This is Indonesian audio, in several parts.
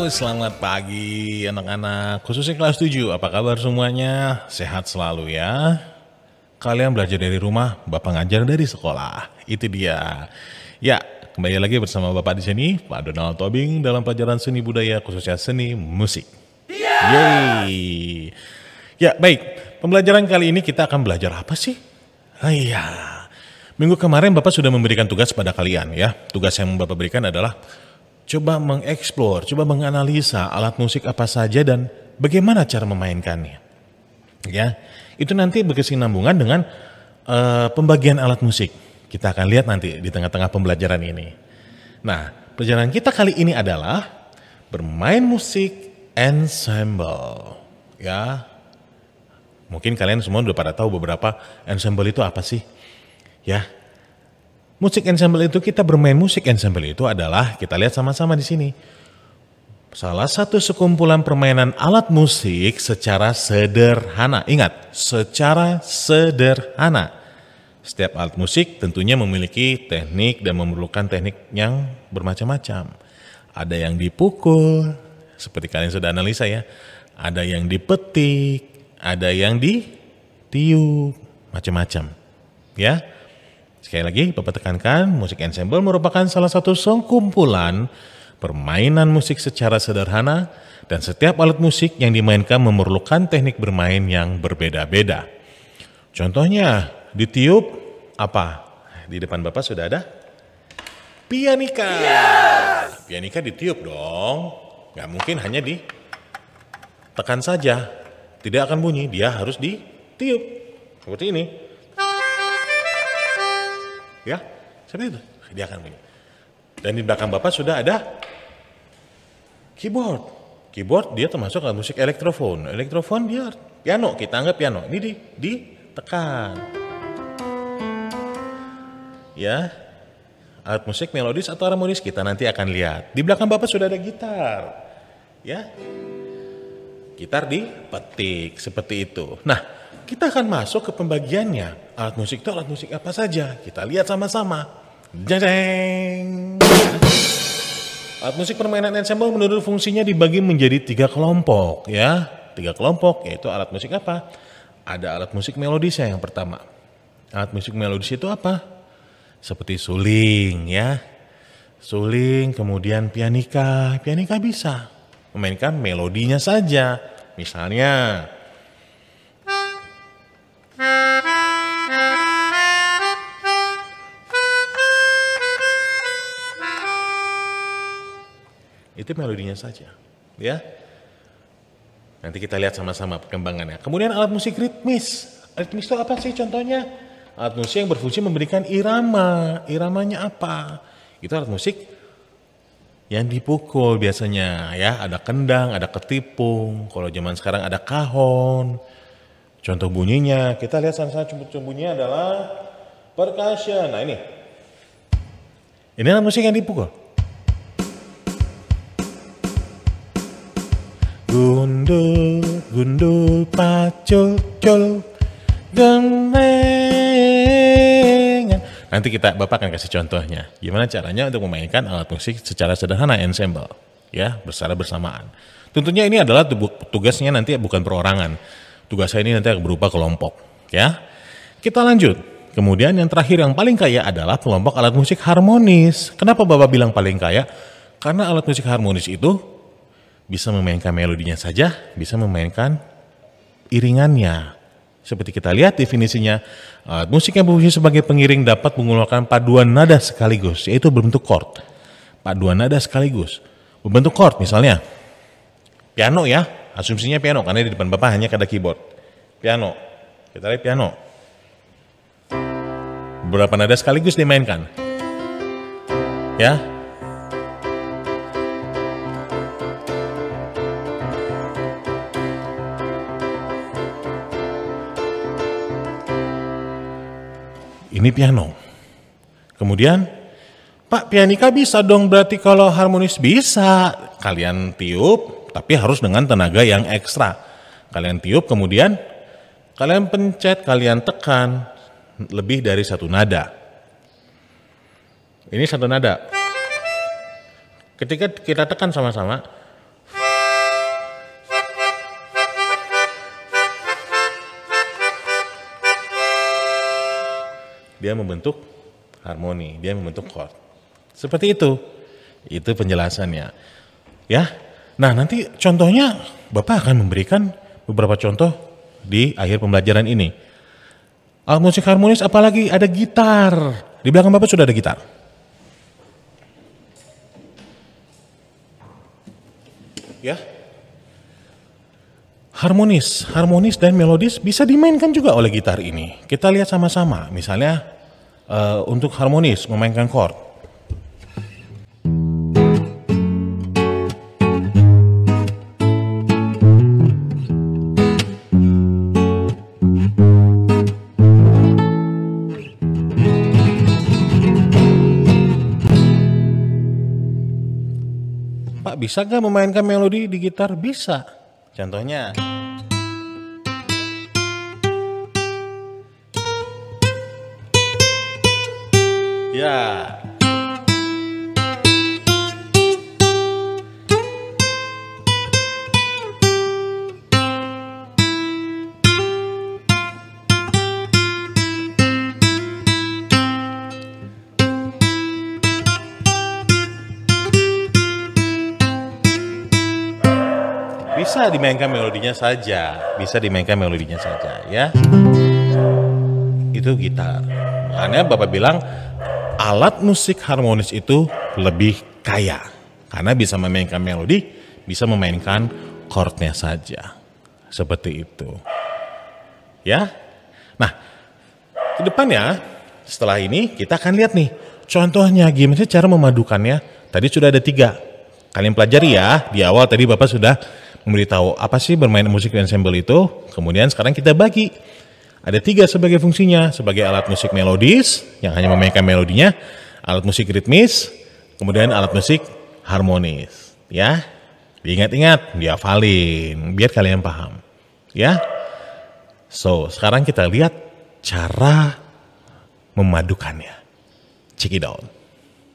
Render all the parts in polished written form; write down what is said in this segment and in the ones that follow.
Selamat pagi anak-anak, khususnya kelas 7. Apa kabar semuanya? Sehat selalu ya. Kalian belajar dari rumah, Bapak ngajar dari sekolah. Itu dia. Ya, kembali lagi bersama Bapak di sini, Pak Donald Tobing dalam pelajaran seni budaya khususnya seni musik. Yeay. Ya, baik. Pembelajaran kali ini kita akan belajar apa sih? Iya. Minggu kemarin Bapak sudah memberikan tugas pada kalian ya. Tugas yang Bapak berikan adalah coba mengeksplor, coba menganalisa alat musik apa saja dan bagaimana cara memainkannya. Ya, itu nanti berkesinambungan dengan pembagian alat musik. Kita akan lihat nanti di tengah-tengah pembelajaran ini. Nah, pelajaran kita kali ini adalah bermain musik ensemble. Ya, mungkin kalian semua udah pada tahu beberapa ensemble itu apa sih? Ya. Musik ensemble itu, kita bermain musik ensemble itu adalah, kita lihat sama-sama di sini. Salah satu sekumpulan permainan alat musik secara sederhana. Ingat, secara sederhana. Setiap alat musik tentunya memiliki teknik dan memerlukan teknik yang bermacam-macam. Ada yang dipukul, seperti kalian sudah analisa ya. Ada yang dipetik, ada yang ditiup, macam-macam. Ya. Sekali lagi, Bapak tekankan, musik ensemble merupakan salah satu sekumpulan permainan musik secara sederhana dan setiap alat musik yang dimainkan memerlukan teknik bermain yang berbeda-beda. Contohnya, ditiup apa? Di depan Bapak sudah ada pianika. Pianika ditiup dong. Nggak mungkin hanya ditekan saja. Tidak akan bunyi, dia harus ditiup. Seperti ini. Ya, seperti itu. Dia akan bunyi. Dan di belakang Bapak sudah ada keyboard. Keyboard dia termasuk alat musik elektrofon. Elektrofon dia piano, kita anggap piano. Ini ditekan. Ya, alat musik melodis atau harmonis kita nanti akan lihat. Di belakang Bapak sudah ada gitar. Ya, gitar dipetik seperti itu. Nah, kita akan masuk ke pembagiannya. Alat musik itu alat musik apa saja? Kita lihat sama-sama. Jeng. Alat musik permainan ensemble menurut fungsinya dibagi menjadi 3 kelompok ya. 3 kelompok yaitu alat musik apa? Ada alat musik melodisnya yang pertama. Alat musik melodis itu apa? Seperti suling ya. Suling, kemudian pianika. Pianika bisa memainkan melodinya saja. Misalnya itu melodinya saja, ya. Nanti kita lihat sama-sama perkembangannya. Kemudian alat musik ritmis. Ritmis itu apa sih contohnya? Alat musik yang berfungsi memberikan irama. Iramanya apa? Itu alat musik yang dipukul biasanya, ya. Ada kendang, ada ketipung. Kalau zaman sekarang ada kahon. Contoh bunyinya, kita lihat sama-sama. Contoh bunyinya adalah percussion. Nah ini alat musik yang dipukul. Gundul, gundul, pacul, cul, gendengan. Nanti Bapak akan kasih contohnya. Gimana caranya untuk memainkan alat musik secara sederhana ensemble, ya, secara bersamaan. Tentunya ini adalah tugasnya nanti bukan perorangan. Tugas saya ini nanti akan berupa kelompok, ya. Kita lanjut. Kemudian yang terakhir yang paling kaya adalah kelompok alat musik harmonis. Kenapa Bapak bilang paling kaya? Karena alat musik harmonis itu bisa memainkan melodinya saja, bisa memainkan iringannya. Seperti kita lihat definisinya, alat musik yang berfungsi sebagai pengiring dapat mengeluarkan paduan nada sekaligus, yaitu berbentuk chord. Paduan nada sekaligus, berbentuk chord misalnya. Piano ya, asumsinya piano, karena di depan Bapak hanya ada keyboard. Piano, kita lihat piano. Beberapa nada sekaligus dimainkan. Ya. Ini piano. Kemudian, Pak, pianika bisa dong berarti kalau harmonis? Bisa. Kalian tiup, tapi harus dengan tenaga yang ekstra. Kalian tiup, kemudian kalian pencet, kalian tekan lebih dari satu nada. Ini satu nada. Ketika kita tekan sama-sama, dia membentuk harmoni, dia membentuk chord. Seperti itu. Itu penjelasannya. Ya. Nah, nanti contohnya Bapak akan memberikan beberapa contoh di akhir pembelajaran ini. Alat musik harmonis apalagi ada gitar. Di belakang Bapak sudah ada gitar. Ya. Harmonis dan melodis bisa dimainkan juga oleh gitar ini. Kita lihat sama-sama. Misalnya untuk harmonis memainkan chord. Pak, bisa nggak memainkan melodi di gitar? Bisa. Contohnya. Ya. Bisa dimainkan melodinya saja, ya. Itu gitar. Makanya Bapak bilang alat musik harmonis itu lebih kaya karena bisa memainkan melodi, bisa memainkan chordnya saja. Seperti itu. Ya. Nah, ke depannya setelah ini kita akan lihat nih contohnya gimana sih cara memadukannya. Tadi sudah ada 3. Kalian pelajari ya. Di awal tadi Bapak sudah memberitahu apa sih bermain musik ensemble itu. Kemudian sekarang kita bagi. Ada 3 sebagai fungsinya. Sebagai alat musik melodis yang hanya memainkan melodinya. Alat musik ritmis. Kemudian alat musik harmonis. Ya. Diingat-ingat, dihafalin. Biar kalian paham. Ya. So, sekarang kita lihat cara memadukannya. Check it out.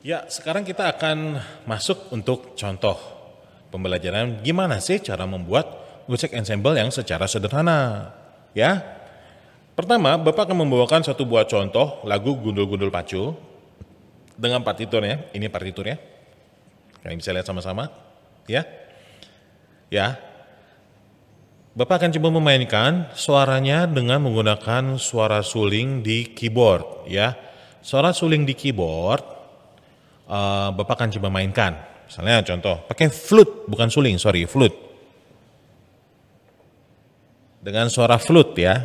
Ya, sekarang kita akan masuk untuk contoh pembelajaran gimana sih cara membuat musik ensemble yang secara sederhana. Ya. Pertama, Bapak akan membawakan satu buah contoh lagu Gundul-Gundul Pacu dengan partiturnya. Ini partiturnya. Kalian bisa lihat sama-sama. Ya. Ya. Bapak akan coba memainkan suaranya dengan menggunakan suara suling di keyboard. Ya. Suara suling di keyboard, Bapak akan coba mainkan. Misalnya contoh, pakai flute, bukan suling, sorry, flute. Dengan suara flute ya.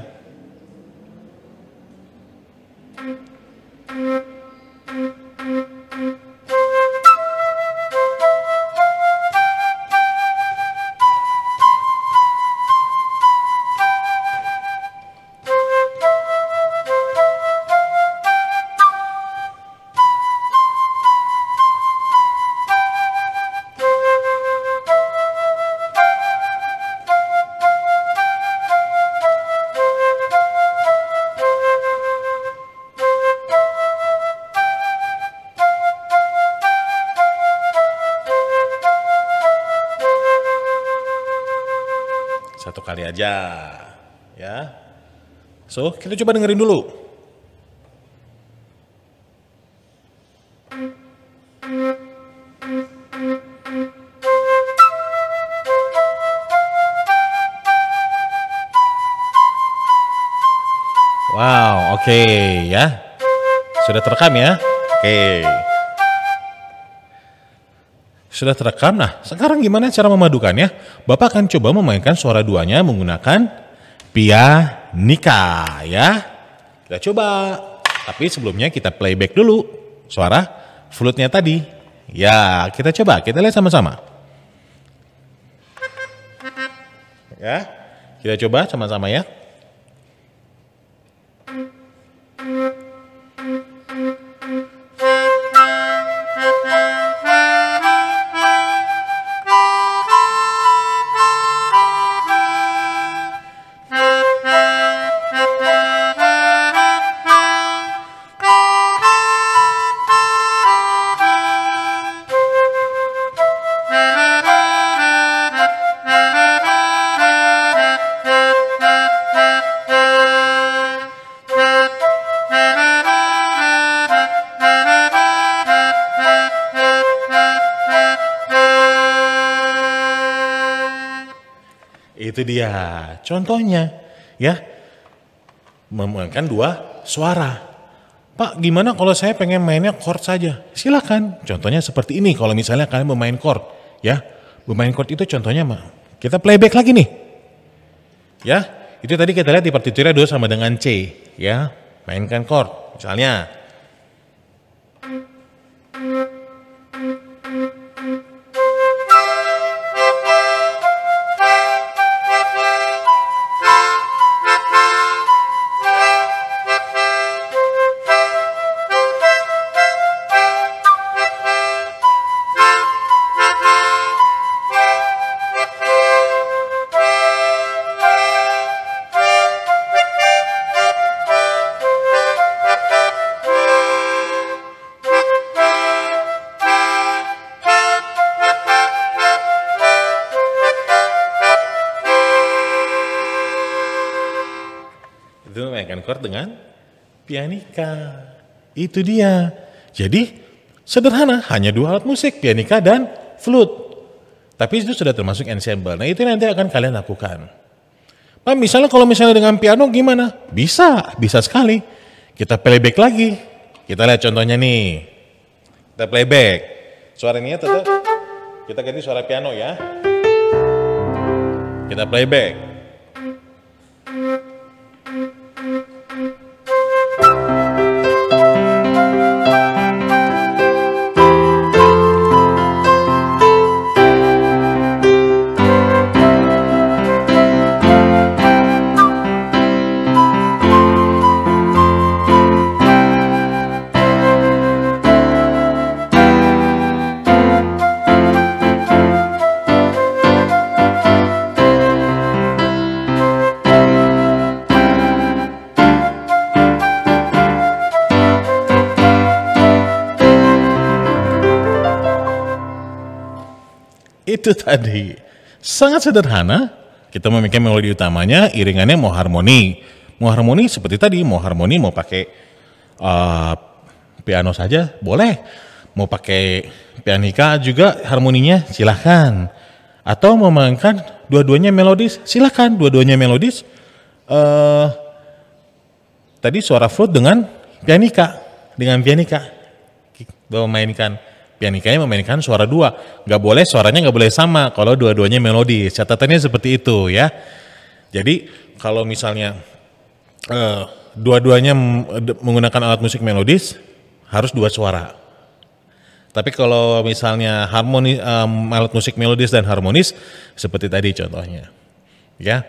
Satu kali aja, ya. So, kita coba dengerin dulu. Wow, oke, ya. Sudah terekam ya? Oke. Sudah terekam. Nah, sekarang gimana cara memadukannya? Bapak akan coba memainkan suara duanya menggunakan pianika, ya. Kita coba. Tapi sebelumnya kita playback dulu suara flute-nya tadi. Ya, kita coba. Kita lihat sama-sama. Ya, kita coba sama-sama ya. Itu dia. Contohnya, ya, memainkan dua suara. Pak, gimana kalau saya pengen mainnya chord saja? Silakan. Contohnya seperti ini. Kalau misalnya kalian bermain chord, ya, bermain chord itu contohnya, kita playback lagi nih, ya. Itu tadi kita lihat di partiturnya do sama dengan C, ya. Mainkan chord, misalnya. Itu mainkan chord dengan pianika. Itu dia. Jadi sederhana, hanya dua alat musik, pianika dan flute. Tapi itu sudah termasuk ensemble. Nah itu nanti akan kalian lakukan. Pak, misalnya kalau misalnya dengan piano gimana? Bisa, bisa sekali. Kita playback lagi. Kita lihat contohnya nih. Kita playback. Suaranya tetap, kita ganti suara piano ya. Kita playback. Itu tadi. Sangat sederhana. Kita memainkan melodi utamanya, iringannya mau harmoni. Mau harmoni seperti tadi, mau harmoni mau pakai piano saja, boleh. Mau pakai pianika juga harmoninya silahkan. Atau mau memainkan dua-duanya melodis, silahkan. Dua-duanya melodis. Tadi suara flute dengan pianika. Dengan pianika. Memainkan. Pianikanya memainkan suara dua, nggak boleh suaranya nggak boleh sama kalau dua-duanya melodis. Catatannya seperti itu ya. Jadi kalau misalnya dua-duanya menggunakan alat musik melodis harus dua suara. Tapi kalau misalnya harmoni alat musik melodis dan harmonis seperti tadi contohnya, ya.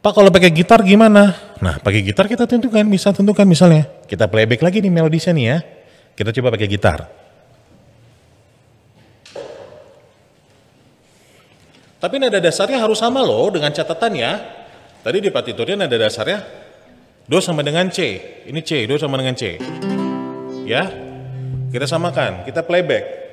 Pak kalau pakai gitar gimana? Nah pakai gitar kita tentukan, bisa tentukan misalnya kita playback lagi nih melodisnya nih ya. Kita coba pakai gitar. Tapi nada dasarnya harus sama loh dengan catatannya. Tadi di partiturnya nada dasarnya do sama dengan C. Ini C, do sama dengan C. Ya, kita samakan, kita playback.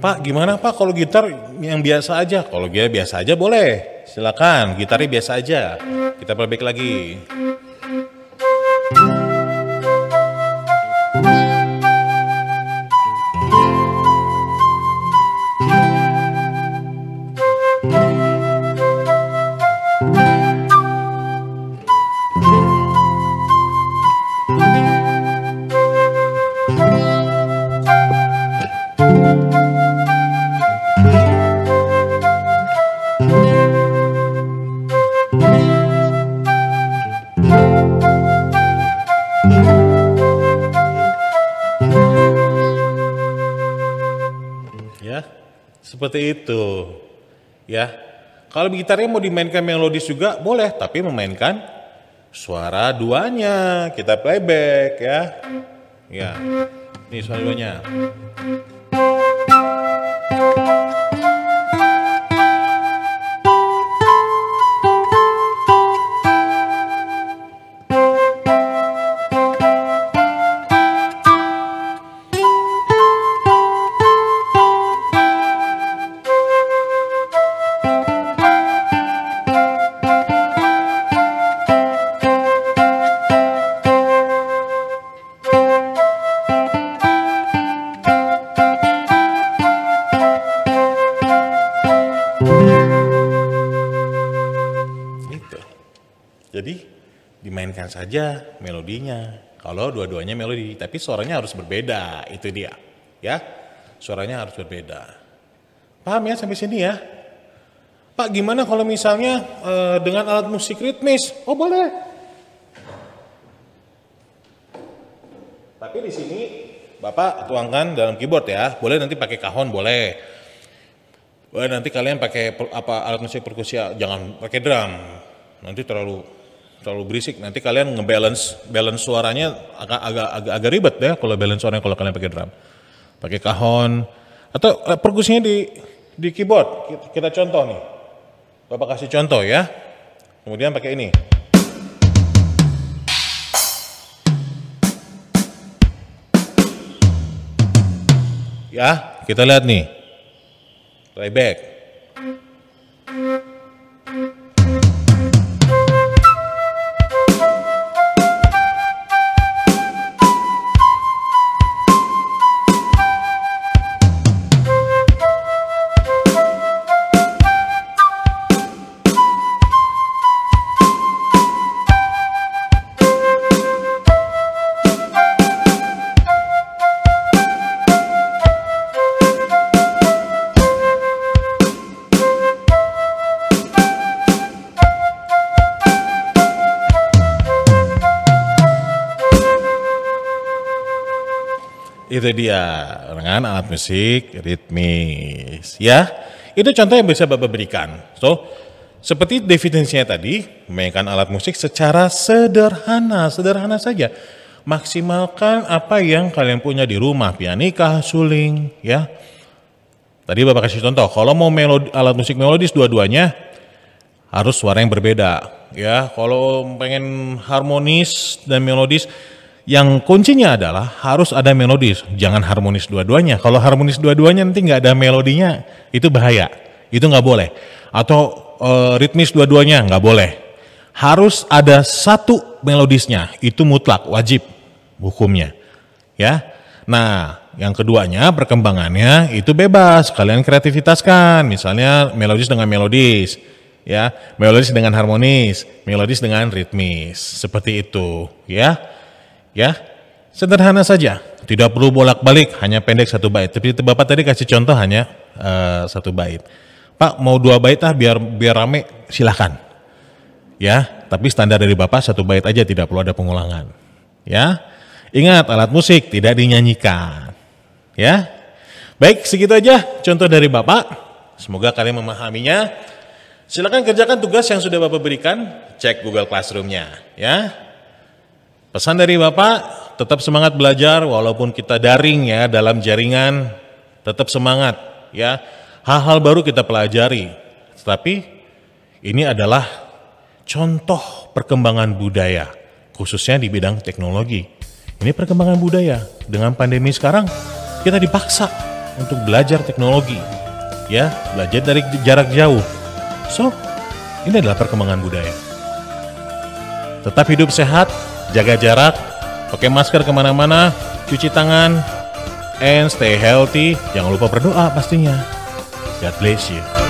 Pak, gimana Pak kalau gitar yang biasa aja? Kalau dia biasa aja boleh, silakan. Gitarnya biasa aja. Kita playback lagi. Ya, seperti itu. Ya, kalau gitarnya mau dimainkan melodis juga boleh, tapi memainkan suara duanya kita playback ya. Ya, ini suara duanya. Jadi dimainkan saja melodinya. Kalau dua-duanya melodi, tapi suaranya harus berbeda. Itu dia, ya. Suaranya harus berbeda. Paham ya sampai sini ya? Pak, gimana kalau misalnya dengan alat musik ritmis? Oh boleh. Tapi di sini Bapak tuangkan dalam keyboard ya. Boleh nanti pakai kahon boleh. Boleh nanti kalian pakai alat musik perkusi, jangan pakai drum. Nanti terlalu berisik, nanti kalian balance suaranya agak ribet ya kalau balance suaranya kalau kalian pakai drum. Pakai kahon atau perkusinya di keyboard. Kita contoh nih. Bapak kasih contoh ya. Kemudian pakai ini. Ya, kita lihat nih. Playback. Itu dia dengan alat musik ritmis ya. Itu contoh yang bisa Bapak berikan. So, seperti definisinya tadi, memainkan alat musik secara sederhana saja. Maksimalkan apa yang kalian punya di rumah, pianika, suling ya. Tadi Bapak kasih contoh, kalau mau alat musik melodis dua-duanya harus suara yang berbeda ya. Kalau pengen harmonis dan melodis, yang kuncinya adalah harus ada melodis, jangan harmonis dua-duanya. Kalau harmonis dua-duanya nanti nggak ada melodinya, itu bahaya, itu nggak boleh. Atau ritmis dua-duanya nggak boleh. Harus ada satu melodisnya, itu mutlak, wajib hukumnya. Ya, nah yang keduanya perkembangannya itu bebas, kalian kreativitaskan. Misalnya melodis dengan melodis, ya, melodis dengan harmonis, melodis dengan ritmis, seperti itu, ya. Ya, sederhana saja, tidak perlu bolak-balik, hanya pendek 1 bait. Tapi Bapak tadi kasih contoh hanya 1 bait. Pak mau 2 bait biar rame, silahkan. Ya, tapi standar dari Bapak 1 bait aja, tidak perlu ada pengulangan. Ya, ingat alat musik tidak dinyanyikan. Ya, baik segitu aja contoh dari Bapak. Semoga kalian memahaminya. Silakan kerjakan tugas yang sudah Bapak berikan, cek Google Classroom-nya. Ya. Pesan dari Bapak, tetap semangat belajar walaupun kita daring ya dalam jaringan, tetap semangat ya. Hal-hal baru kita pelajari. Tetapi ini adalah contoh perkembangan budaya, khususnya di bidang teknologi. Ini perkembangan budaya. Dengan pandemi sekarang, kita dipaksa untuk belajar teknologi. Ya, belajar dari jarak jauh. So, ini adalah perkembangan budaya. Tetap hidup sehat, jaga jarak, pakai masker kemana-mana, cuci tangan, and stay healthy. Jangan lupa berdoa pastinya. God bless you.